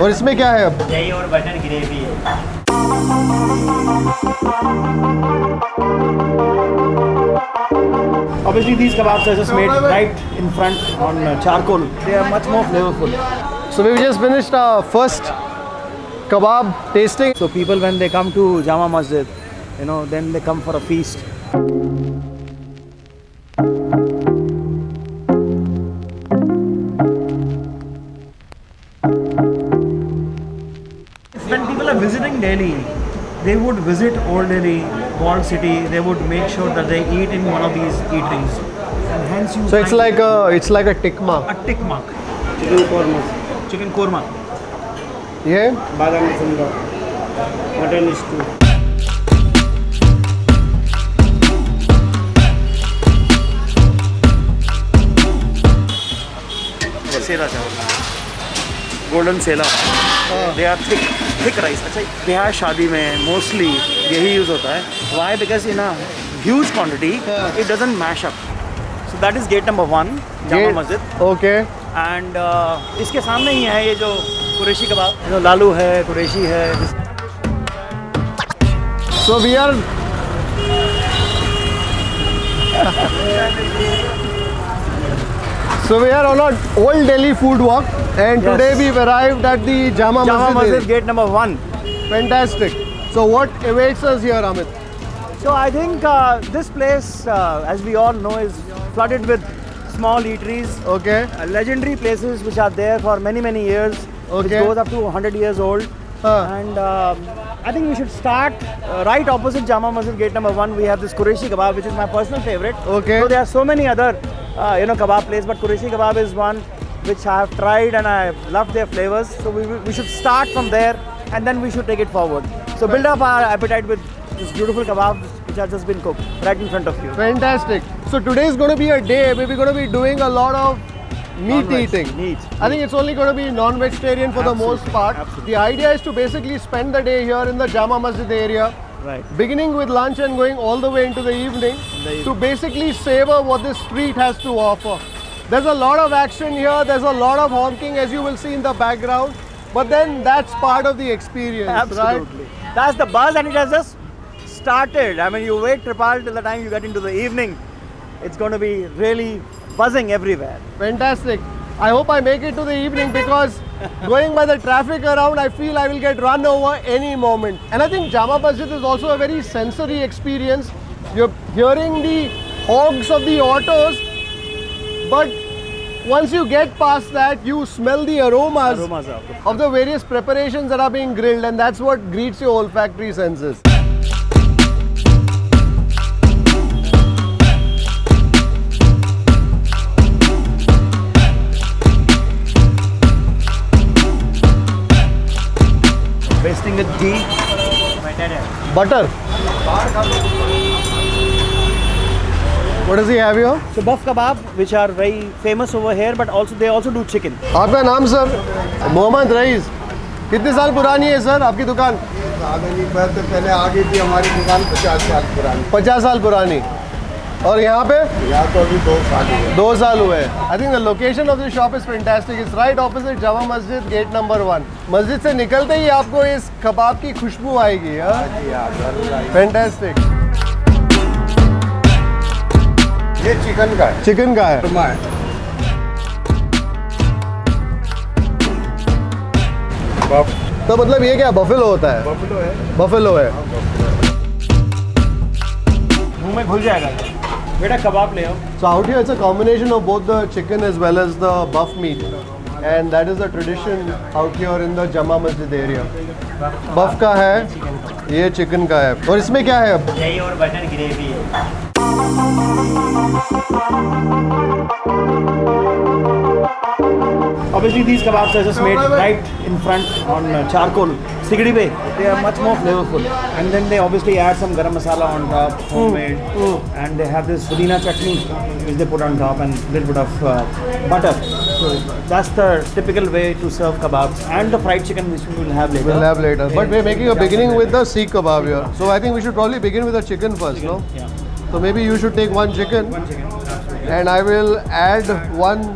और इसमें क्या है अब? दही और बटर ग्रेवी है। Obviously these kebabs are just made right in front on charcoal. They are much more flavorful. So we just finished our first kebab tasting. So people when they come to Jama Masjid, you know, then they come for a feast. When people are visiting Delhi, they would visit Old Delhi, walled city. They would make sure that they eat in one of these eateries, and hence you. So it's like a tick mark. a tick mark. Chicken korma, Chicken korma. Yeah. badami sandal, mutton stew. Sela chawal, golden sela, they are thick rice. अच्छा, बिहार शादी में mostly यही use होता है। Why? Because in a huge quantity it doesn't mash up. So that is gate number 1, Jama Masjid. Okay. And इसके सामने ही है ये जो कुरैशी कबाब, जो लालू है, कुरैशी है। So we are. So we are on an Old Delhi food walk, and Yes. today we've arrived at the Jama Jama Masjid. Masjid gate number 1. Fantastic. So what awaits us here, Amit? So I think this place, as we all know, is flooded with small eateries. Okay. Legendary places which are there for many years, which Okay. goes up to 100 years old. And I think we should start right opposite Jama Masjid gate number 1. We have this Qureshi Kabab, which is my personal favorite. Okay. So there are so many other kebab places, but Qureshi Kabab is one which I have tried and I love their flavors. So we should start from there and then we should take it forward. So build up our appetite with this beautiful kebabs which have just been cooked right in front of you. Fantastic. So today is going to be a day where we're going to be doing a lot of meat Non-veg. eating. Meat. I think it's only going to be non-vegetarian for the most Absolutely. part. Absolutely. The idea is to basically spend the day here in the Jama Masjid area, Right. beginning with lunch and going all the way into the evening to basically savor what this street has to offer. There's a lot of action here, there's a lot of honking as you will see in the background, but then that's part of the experience, Absolutely. That's the buzz and it has just started. I mean, you wait kripal till the time you get into the evening. It's going to be really buzzing everywhere. right? Fantastic. I hope I make it to the evening because going by the traffic around, I feel I will get run over any moment. And I think Jama Masjid is also a very sensory experience. You're hearing the hogs of the autos, but once you get past that, you smell the aromas Aromas are good. of the various preparations that are being grilled, and that's what greets your olfactory senses. Basting with ghee. Butter. What does he have here? So buff kebab, which are very famous over here, but also they also do chicken. आपका नाम sir? Mohammad rice. कितने साल पुरानी है sir आपकी दुकान? पहले आ गई थी हमारी दुकान 50 साल पुरानी। 50 साल पुरानी. और यहाँ पे? यहाँ तो अभी 2 साल हुए। 2 साल हुए. I think the location of the shop is fantastic. It's right opposite Jama Masjid, gate number 1. मस्जिद से निकलते ही आपको इस कबाब की खुशबू आएगी. Fantastic. ये चिकन का है। चिकन का है. कोरमा है। बफ तो मतलब ये क्या बफेलो होता है? बफलो है। बफेलो है. मुंह में घुल जाएगा। बेटा कबाब ले आओ। So out here it's a combination of both the chicken as well as the buff meat, and that is the tradition out here in the Jama Masjid area. Buff का है, ये चिकन का है. और इसमें क्या है अब? दही और बटर ग्रेवी है। Obviously these kebabs are just made right in front on charcoal. Sikdi pe, they are much more flavorful. And then they obviously add some garam masala on top, homemade. And they have this pudina chutney which they put on top and a little bit of butter. So that's the typical way to serve kebabs. And the fried chicken which we will have later. We'll have later. But we're making a beginning with the seekh kebab here. So I think we should probably begin with the chicken first, no? Yeah. So maybe you should take one chicken. One chicken. Absolutely. And I will add one.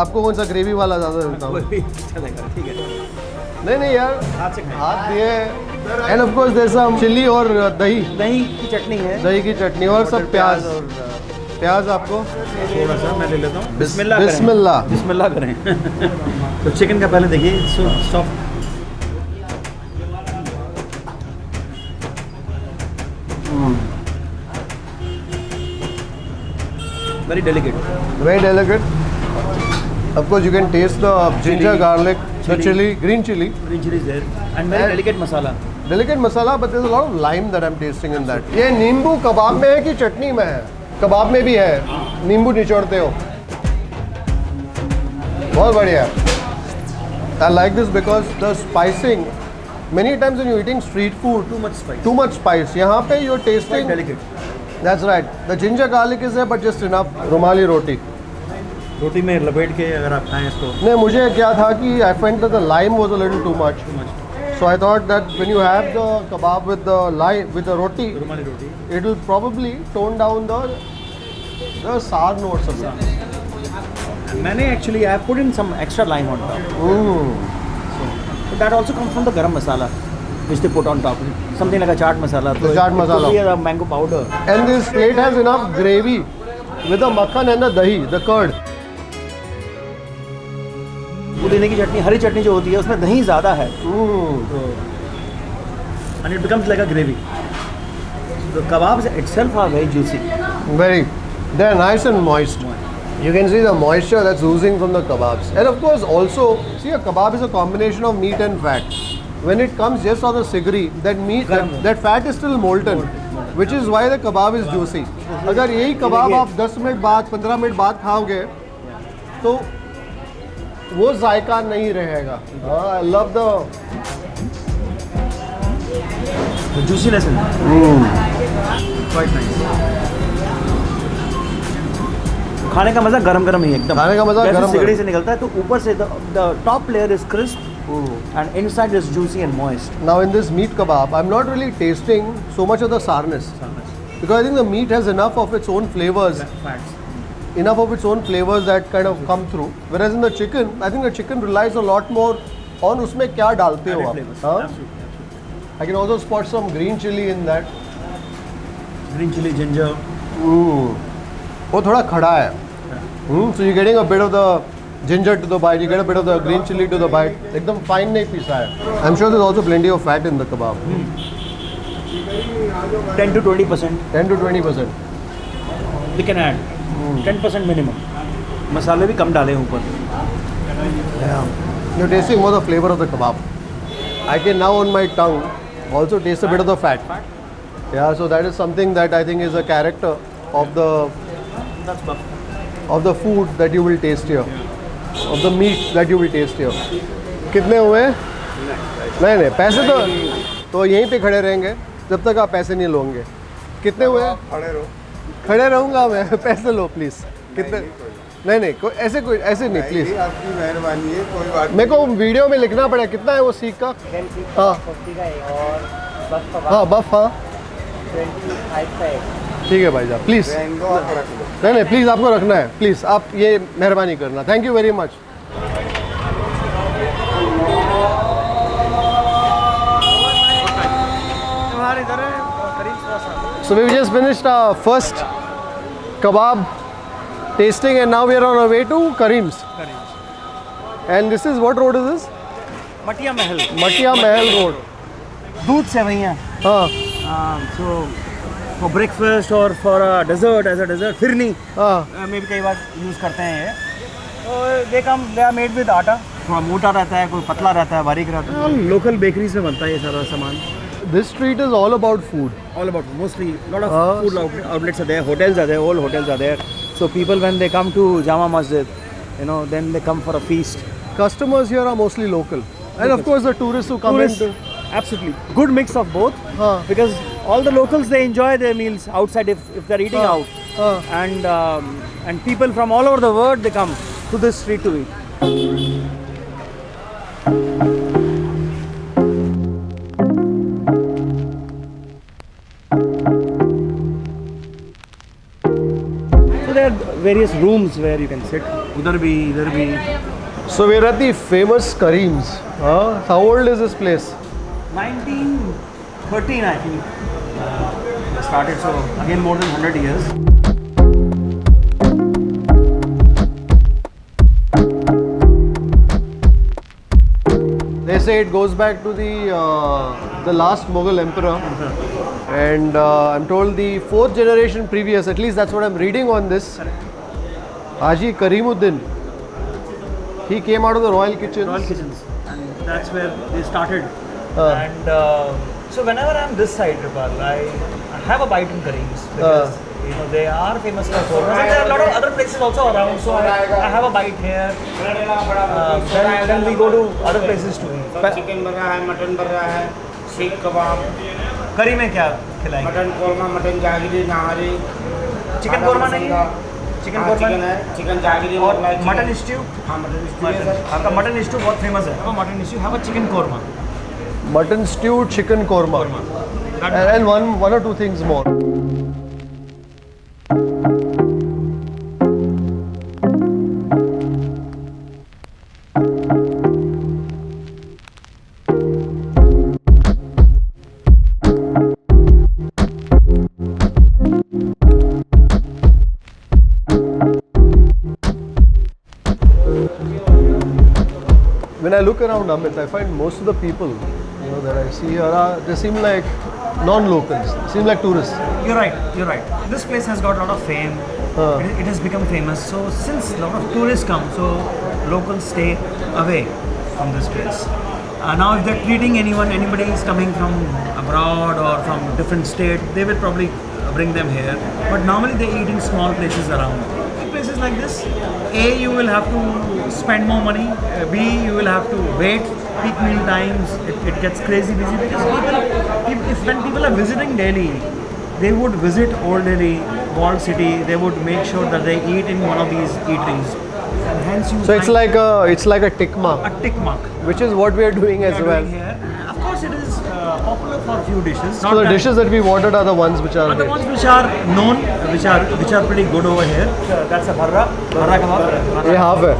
आपको कौन सा gravy वाला ज़्यादा देता हूँ? चलेगा, ठीक है। नहीं नहीं यार, हाथ से खाएं। हाथ दिए। And of course there some chili और दही, दही की चटनी है, दही की चटनी और सब प्याज। और प्याज आपको थोड़ा सा मैं ले लेता हूँ। बिस्मिल्लाह करें। बिस्मिल्लाह। बिस्मिल्लाह करें। तो चिकन का पहले देखिए, soft. Very delicate. Very delicate. Of course, you can taste the ginger, Chili, garlic, the chili, green chili. Green chili is there, and very delicate masala. Delicate masala, but there's a lot of lime that I'm tasting in that. ये नींबू कबाब में है कि चटनी में है? कबाब में भी है, नींबू निचोड़ते हो। बहुत बढ़िया। I like this because the spicing. Many times when you're eating street food, Too much spice. too much spice. यहाँ पे you're Quite tasting. delicate. That's right. The ginger garlic is there, but just enough. रुमाली रोटी। रोटी में लपेट के अगर आप खाएं इसको, नहीं, मुझे क्या था कि I felt that the lime was a little too much. too much. So I thought that when you have the kebab with the lime, with the roti, rumali roti. it will probably tone down the sour notes of it. मैंने actually I have put in some extra lime on top. So that also comes from the garam masala, which they put on top. Something like a chaat masala. The chaat masala. It could be a mango powder. And this plate has enough gravy with the makhan and the dahi, the curd. पुदीने की चटनी, हरी चटनी जो होती है उसमें दही ज़्यादा है, and it becomes like a gravy. The kebabs itself are very juicy. Very. They're nice and moist. You can see the moisture that's oozing from the kebabs. And of course also, see, a kebab is a combination of meat and fat. When it comes just on the sigri, that meat, that fat is still molten, which is why the kebab is juicy. अगर यही kebab आप 10 minute बाद, 15 minute बाद खाओगे, तो वो जायका नहीं रहेगा. I love the juiciness in it. Quite nice. खाने का मजा गरम गरम ही एकदम. खाने का मजा जैसे गरम सिगड़ी से निकलता है तो ऊपर से the top layer is crisp and inside is juicy and moist. Now in this meat kebab, I'm not really tasting so much of the sourness because I think the meat has enough of its own flavors. Fats. Enough of its own flavors that kind of come through. Whereas in the chicken, I think the chicken relies a lot more on उसमें क्या डालते हो आप. Flavors. हाँ? Absolutely. I can also spot some green chili in that. Green chili, ginger. वो थोड़ा खड़ा है. So you're getting a bit of the ginger to the bite. You get a bit of the green chili to the bite. एकदम fine नहीं पीसा है. I'm sure there's also plenty of fat in the kebab. 10 to 20%. 10 to 20%. We can add 10% minimum. मसाले भी कम डाले ऊपर. Yeah. You're tasting more the flavor of the kebab. I can now on my tongue also taste a bit of the fat. Yeah, so that is something that I think is a character of the food that you will taste here, of the meat that you will taste here. कितने हुए? नहीं, पैसे तो यहीं पे खड़े रहेंगे जब तक आप पैसे नहीं लोगे. कितने हुए? खड़े रहूँगा मैं. पैसे लो प्लीज़. कितने? नहीं ऐसे नहीं प्लीज़. आपकी मेहरबानी है, कोई बात मेरे को वीडियो में लिखना पड़ेगा. कितना है वो सीख का? हाँ हाँ बफ. हाँ ठीक है भाई साहब, प्लीज़. नहीं प्लीज़ आपको रखना है. प्लीज़ आप ये मेहरबानी करना. Thank you very much. So we've just finished our first kebab tasting and now we are on our way to KARIM'S. And this is, what road is this? मटिया महल. Matia Mahal Road. दूध सेवइयाँ. हाँ So for breakfast or for a dessert, as a dessert, phirni हाँ में भी कई बार use करते हैं ये. तो they are made with आटा. थोड़ा मोटा रहता है, कोई पतला रहता है, बारीक रहता है. लोकल बेकरीज में बनता है ये सारा सामान. This street is all about food. All about mostly lot of food outlets are there, hotels are there, all hotels are there. So people when they come to Jama Masjid, then they come for a feast. Customers here are mostly local. And of course the tourists who come in. Absolutely. Good mix of both. Because all the locals, they enjoy their meals outside if they're eating out. And people from all over the world, they come to this street to eat. So there are various rooms where you can sit. उधर भी, इधर भी. So we're at the famous Karim's. How old is this place? 1913, I think. Started, so again more than 100 years. They say it goes back to the last Mughal emperor, and I'm told the 4th generation previous, at least that's what I'm reading on this. Haji Karimuddin, he came out of the royal kitchens. Royal kitchens, and that's where they started. And so whenever I'm this side, Kripal, I have a bite in Karim's because you know they are famous for korma. There are a lot of other places also around, so I have a bite here. Then we go to other places too. Chicken burra है, mutton बर्रा है, seekh kabab, करी में क्या खिलाएंगे? Mutton korma, mutton जागरी, Nahari, chicken korma नहीं है? Chicken korma chicken है, chicken जागरी और मटन स्ट्यू? हाँ मटन स्ट्यू है सर। आपका मटन स्ट्यू बहुत फेमस है। आपका mutton stew, have a chicken korma. Mutton stew, chicken korma, and one or two things more. When I look around Amit, I find most of the people, you know, that I see here they seem like non-locals, seem like tourists. You're right, you're right. This place has got a lot of fame. It has become famous. So since a lot of tourists come, so locals stay away from this place. Now if they're treating anybody is coming from abroad or from different state, they will probably bring them here. But normally they eat in small places around. Places like this, A, you will have to spend more money, B, you will have to wait, peak meal times, it gets crazy busy because when people are visiting Delhi, they would visit Old Delhi, walled city, they would make sure that they eat in one of these eateries. And hence you So it's like a tick mark. A tick mark. Which is what we are doing as well. Here. Of course it is popular for a few dishes. So the dishes that we ordered are the ones which are the ones which are known, which are pretty good over here. That's a burra kabab. ये half है.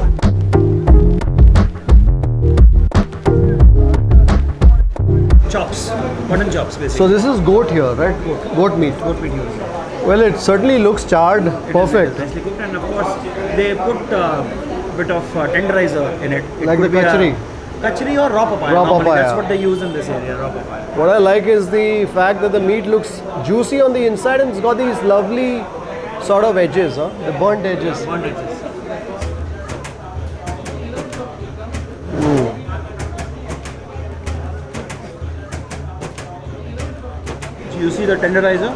Chops, mutton chops basically. So this is goat here, right? Goat meat. Goat meat here. Well, it certainly looks charred, perfect. Nicely cooked, and of course they put a bit of tenderizer in it. Like the kachri. Kachri or raw papaya. Raw Normally, papaya. that's what they use in this area, raw papaya. What I like is the fact that the meat looks juicy on the inside and it's got these lovely sort of edges, the burnt edges. Burnt edges. So you see the tenderizer?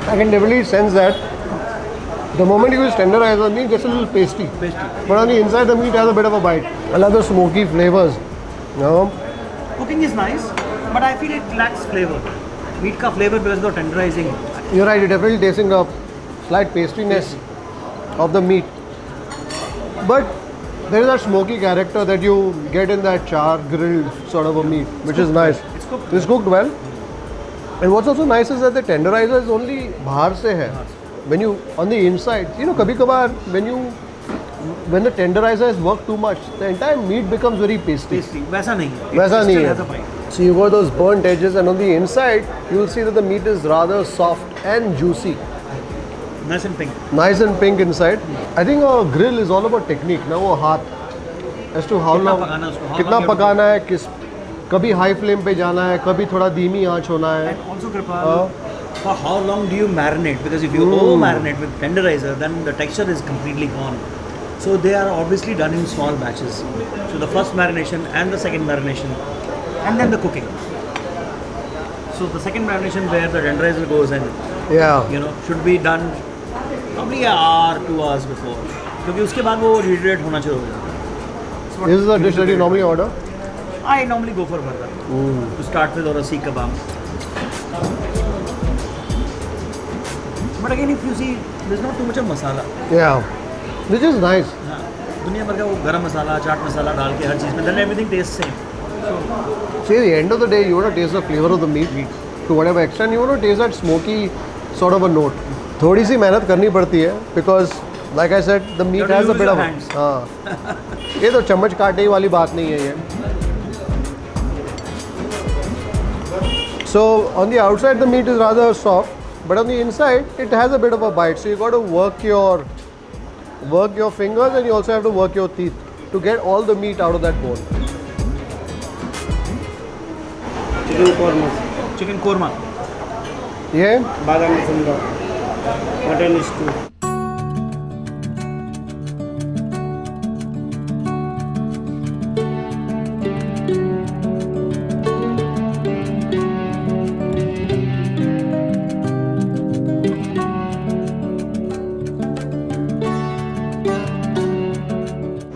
I can definitely sense that. The moment you use tenderizer, meat gets a little pasty. But on the inside, the meat has a bit of a bite. I love the smoky flavors. Cooking is nice, but I feel it lacks flavor. Meat ka flavor because of the tenderizing. You're right, you're definitely tasting the slight pastriness of the meat. But there is that smoky character that you get in that char grilled sort of a meat, which is nice. It's cooked well. And what's also nice is that the tenderizer is only bahar se hai. When you on the inside, you know, kabhi kabar when the tenderizer has worked too much, the entire meat becomes very pasty. वैसा नहीं है. वैसा नहीं has a है. bite. So you got those burnt edges, and on the inside, you will see that the meat is rather soft and juicy. Nice and pink. Nice and pink inside. I think a grill is all about technique. Now वो हाथ as to how long, कितना पकाना है, किस कभी high flame पे जाना है, कभी थोड़ा धीमी आंच होना है. And also, Kripal, for how long do you marinate? Because if you over-marinate with tenderizer, then the texture is completely gone. So they are obviously done in small batches. So the first marination and the second marination, and then the cooking. So the second marination where the tenderizer goes in, should be done probably an hour, 2 hours before. क्योंकि उसके बाद वो rehydrate होना शुरू हो जाता है. This is the dish that you normally order? I normally go for burra. To start with, or a seekh kabab. But again, if you see, there's not too much of masala. Yeah, which is nice. दुनिया भर का वो गरम मसाला, चाट मसाला डाल के हर चीज़ में, then everything tastes same. See, at the end of the day, you want to taste the flavor of the meat to whatever extent. You want to taste that smoky sort of a note. थोड़ी सी मेहनत करनी पड़ती है because Like I said, the meat You have has to a bit use of. your hands. हाँ. ये तो चम्मच काटने वाली बात नहीं है ये. So on the outside the meat is rather soft, but on the inside it has a bit of a bite. So you got to work your fingers, and you also have to work your teeth to get all the meat out of that bone. Chicken korma, Chicken korma. Yeah. Badam फुंदा, mutton stew.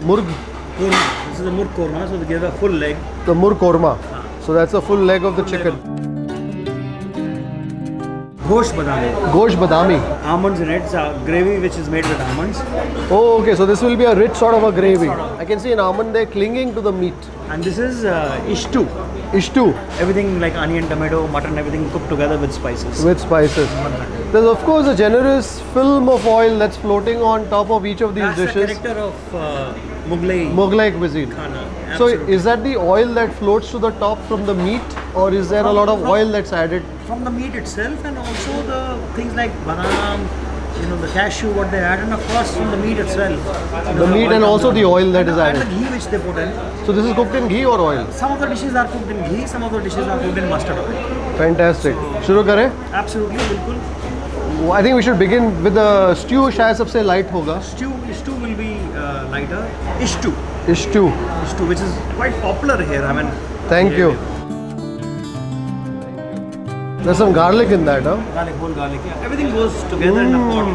Murg, Korma. This is the murg korma, so they give a full leg. the murg korma. So that's a full leg of the chicken. Ghosh badami. Gosh badami. Almonds in it. It's a gravy which is made with almonds. Oh, okay. So this will be a rich sort of a gravy. I can see an almond there clinging to the meat. And this is ishtu. Ishtu Everything like onion, tomato, mutton, everything cooked together with spices. with spices. There's of course a generous film of oil that's floating on top of each of these That's the dishes. character of Mughlai Mughlai cuisine. khana. So Absolutely. is that the oil that floats to the top from the meat, or is there a lot of oil that's added? From the meat itself, and also the things like badam, the cashew, what they add, and of course from the meat itself. The meat and also the oil that is And added. the ghee which they put in. So this is cooked in ghee or oil? Some of the dishes are cooked in ghee, some of the dishes are cooked in mustard oil. Fantastic. शुरू करें? Absolutely, bilkul. I think we should begin with the stew. शायद सबसे light होगा. Stew will be lighter. Ishtu, Stew. which is quite popular here. I mean. Thank you. There's some garlic in that, huh? Garlic, whole garlic. Yeah. Everything goes together in a pot.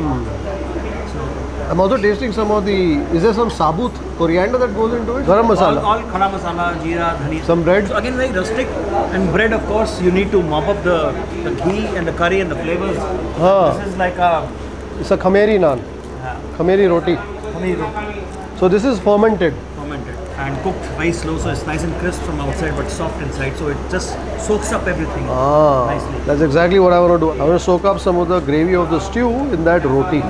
I'm also tasting some of the. Is there some sabut coriander that goes into it? Garam masala. All khada masala, jeera, dhani. Some bread. So again, very rustic. And bread, of course, you need to mop up the ghee and the curry and the flavors. Huh. This is like a It's a khameri naan. Khameri roti. paneer So this is fermented. fermented and cooked very slow, so it's nice and crisp from outside but soft inside. So it just soaks up everything nicely. That's exactly what I want to do. I want to soak up some of the gravy of the stew in that roti.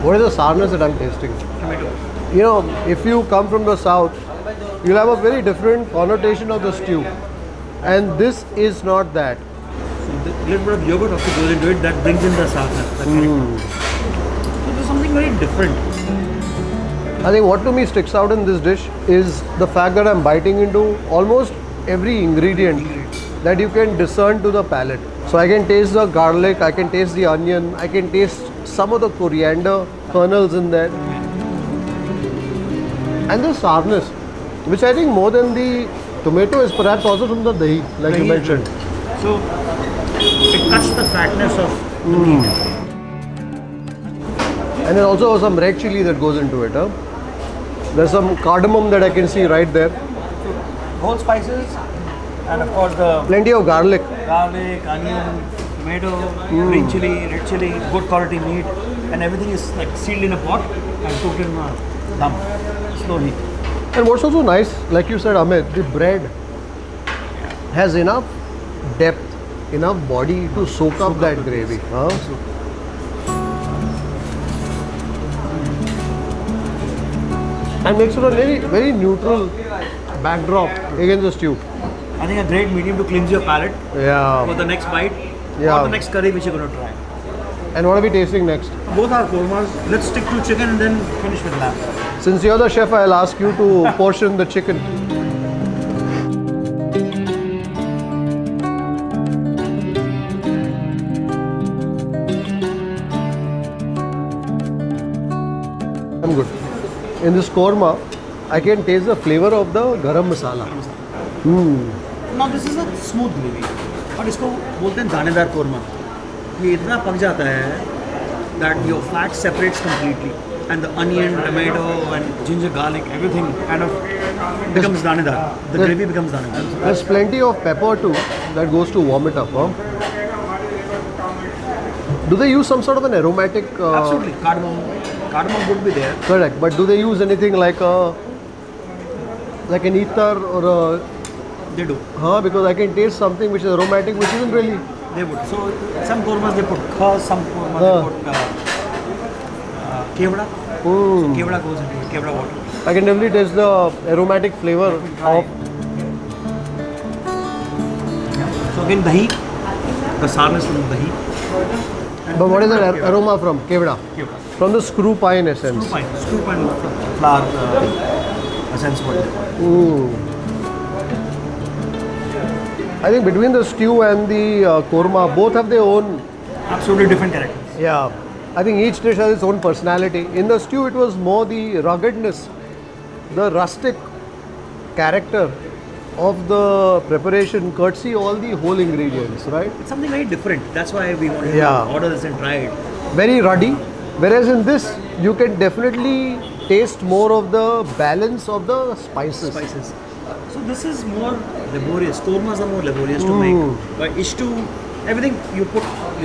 What is the sourness that I'm tasting? Tomato. You know, if you come from the south, you'll have a very different connotation of the stew. And this is not that. So the little bit of yogurt also goes into it, that brings in the sourness. The character. So there's something very different. I think what to me sticks out in this dish is the fact that I'm biting into almost every ingredient that you can discern to the palate. So I can taste the garlic, I can taste the onion, I can taste some of the coriander kernels in there. And the sourness, which I think more than the tomato is perhaps also from the dahi, like you Dahi. mentioned. So it cuts the fatness of the meat. And then also some red chili that goes into it. Huh? There's some cardamom that I can see right there. Whole spices and of course the Plenty of garlic. garlic, onion, tomato, green chili, red chili, good quality meat, and everything is like sealed in a pot and cooked in a dum, slow heat. And what's also nice, like you said, Amit, the bread has enough depth, enough body to soak up that gravy. Huh? And makes it a very, very neutral backdrop against the stew. I think a great medium to cleanse your palate for Yeah. the next bite Yeah. or the next curry which you're going to try. And what are we tasting next? Both are kormas. Let's stick to chicken and then finish with lamb. Since you're the chef, I'll ask you to portion the chicken. I'm good. In this korma, I can taste the flavor of the garam masala. Now this is a smooth gravy, और इसको बोलते हैं दानेदार कोरमा. ये इतना पक जाता है that your fat separates completely, and the onion, tomato, and ginger, garlic, everything kind of becomes danedar. The Yes. gravy becomes danedar. There's plenty of pepper too that goes to warm it up. Huh? Do they use some sort of an aromatic? Absolutely, cardamom would be there. Correct. But do they use anything like an ether or a They do. Because I can taste something which is aromatic, which isn't really. They would. So some kormas they put khas, some korma they put kevda. So kevda goes into it, kevda water. I can definitely taste the aromatic flavor of. So again dahi, the sourness from dahi. But what is that aroma from? Kevda. Kevda. From the screw pine essence. Screw pine flour essence. I think between the stew and the korma, both have their own. Absolutely different characters. Yeah. I think each dish has its own personality. In the stew, it was more the ruggedness, the rustic character of the preparation, courtesy all the whole ingredients, right? It's something very different. That's why we wanted to order this and try it. Very ruddy. Whereas in this, you can definitely taste more of the balance of the spices. So this is more laborious. Kormas are more laborious to make. But ishtu, everything you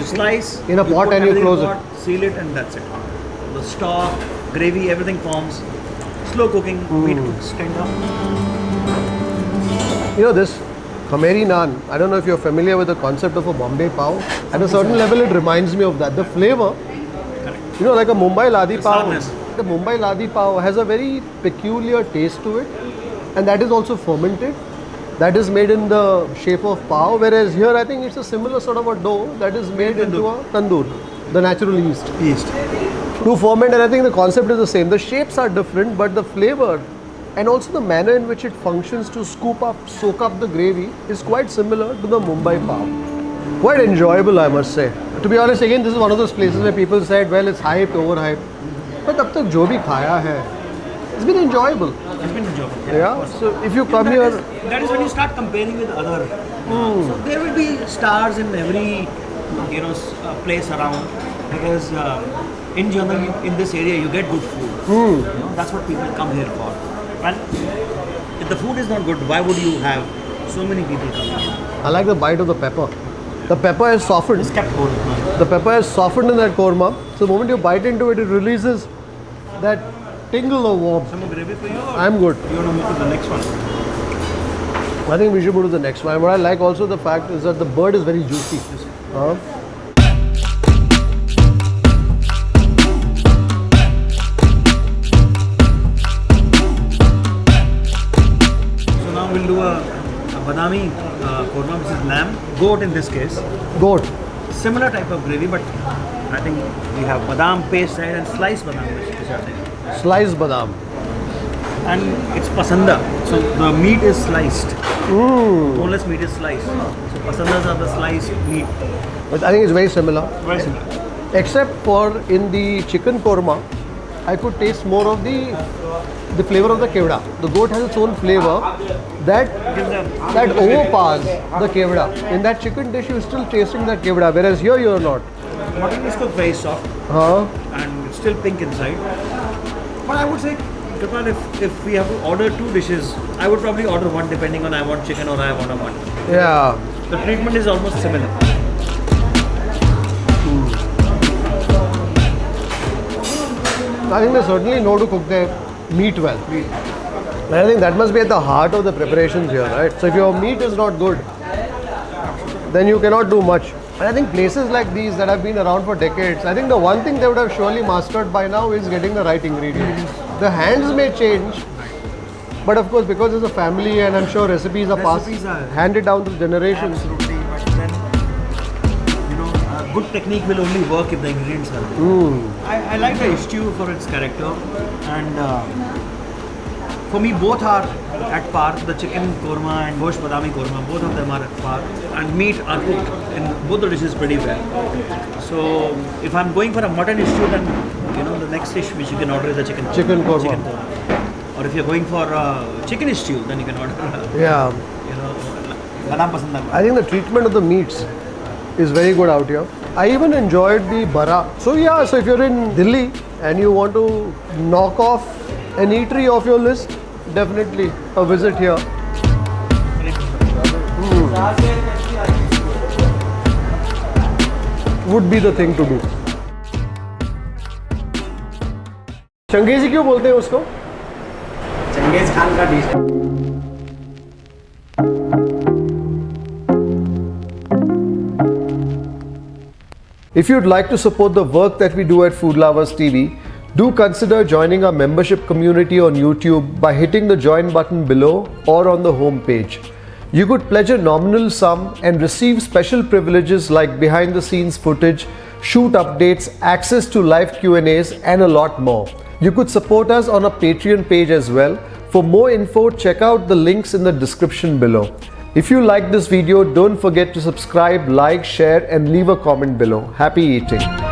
slice in a pot and you close it. Seal it, and that's it. The stock, gravy, everything forms. Slow cooking, meat cooks tender. You know this Khmeri naan, I don't know if you're familiar with the concept of a Bombay pav. At a certain level it reminds me of that. The flavor, you know, like a Mumbai Ladi pav. The Mumbai Ladi pav has a very peculiar taste to it, and that is also fermented. That is made in the shape of pav, whereas here I think it's a similar sort of a dough that is made into a tandoor, the natural yeast. To ferment, and I think the concept is the same. The shapes are different, but the flavor and also the manner in which it functions to soak up the gravy is quite similar to the Mumbai pav. Quite enjoyable, I must say. To be honest, again, this is one of those places where people said, well, it's hyped, overhyped. But ab tak jo bhi khaya hai, it's been enjoyable. It's been enjoyable. Yeah. So if you come here, that is when you start comparing with other. So there will be stars in every place around, because in general in this area you get good food. That's what people come here for. And if the food is not good, why would you have so many people coming here? I like the bite of the pepper. The pepper is softened. It's kept cold. The pepper is softened in that korma. So the moment you bite into it, it releases that tingle of warmth. Some more gravy for you? I'm good. You want to move to the next one? I think we should go to the next one. What I like also the fact is that the bird is very juicy. So now we'll do a badami korma, which is lamb, goat in this case. Goat. Similar type of gravy, but I think we have badam paste side and sliced badam which are there. Sliced badam. And it's pasanda, so the meat is sliced. Boneless meat is sliced. So pasandas are the sliced meat. But I think it's very similar. Very similar. Except for in the chicken korma, I could taste more of the flavor of the kevda. The goat has its own flavor that overpowers the kevda. In that chicken dish, you're still tasting that kevda, whereas here you're not. Mutton is cooked very soft and it's still pink inside. But I would say, Kripal, if we have to order two dishes, I would probably order one depending on I want chicken or I want a mutton. Yeah. The treatment is almost similar. I think they certainly know to cook their meat well. And I think that must be at the heart of the preparations here, right? So if your meat is not good, then you cannot do much. And I think places like these that have been around for decades, I think the one thing they would have surely mastered by now is getting the right ingredients. The hands may change, but of course because it's a family and I'm sure recipes are handed down to generations. Absolutely, but then, good technique will only work if the ingredients are there. I like the stew for its character, and for me both are at par. The chicken korma and gosh badami korma, both of them are at par, and meat are cooked in both the dishes pretty well. So if I'm going for a mutton stew, then the next dish which you can order is the chicken korma. Or if you're going for chicken stew, then you can order badam pasanda. I think the treatment of the meats is very good out here. I even enjoyed the burra. So if you're in Delhi and you want to knock off an eatery off your list, definitely a visit here. Would be the thing to do. Changezi क्यों बोलते हैं उसको? Genghis Khan का dish. If you'd like to support the work that we do at Food Lovers TV, do consider joining our membership community on YouTube by hitting the join button below or on the home page. You could pledge a nominal sum and receive special privileges like behind the scenes footage, shoot updates, access to live Q&As and a lot more. You could support us on our Patreon page as well. For more info, check out the links in the description below. If you like this video, don't forget to subscribe, like, share and leave a comment below. Happy eating!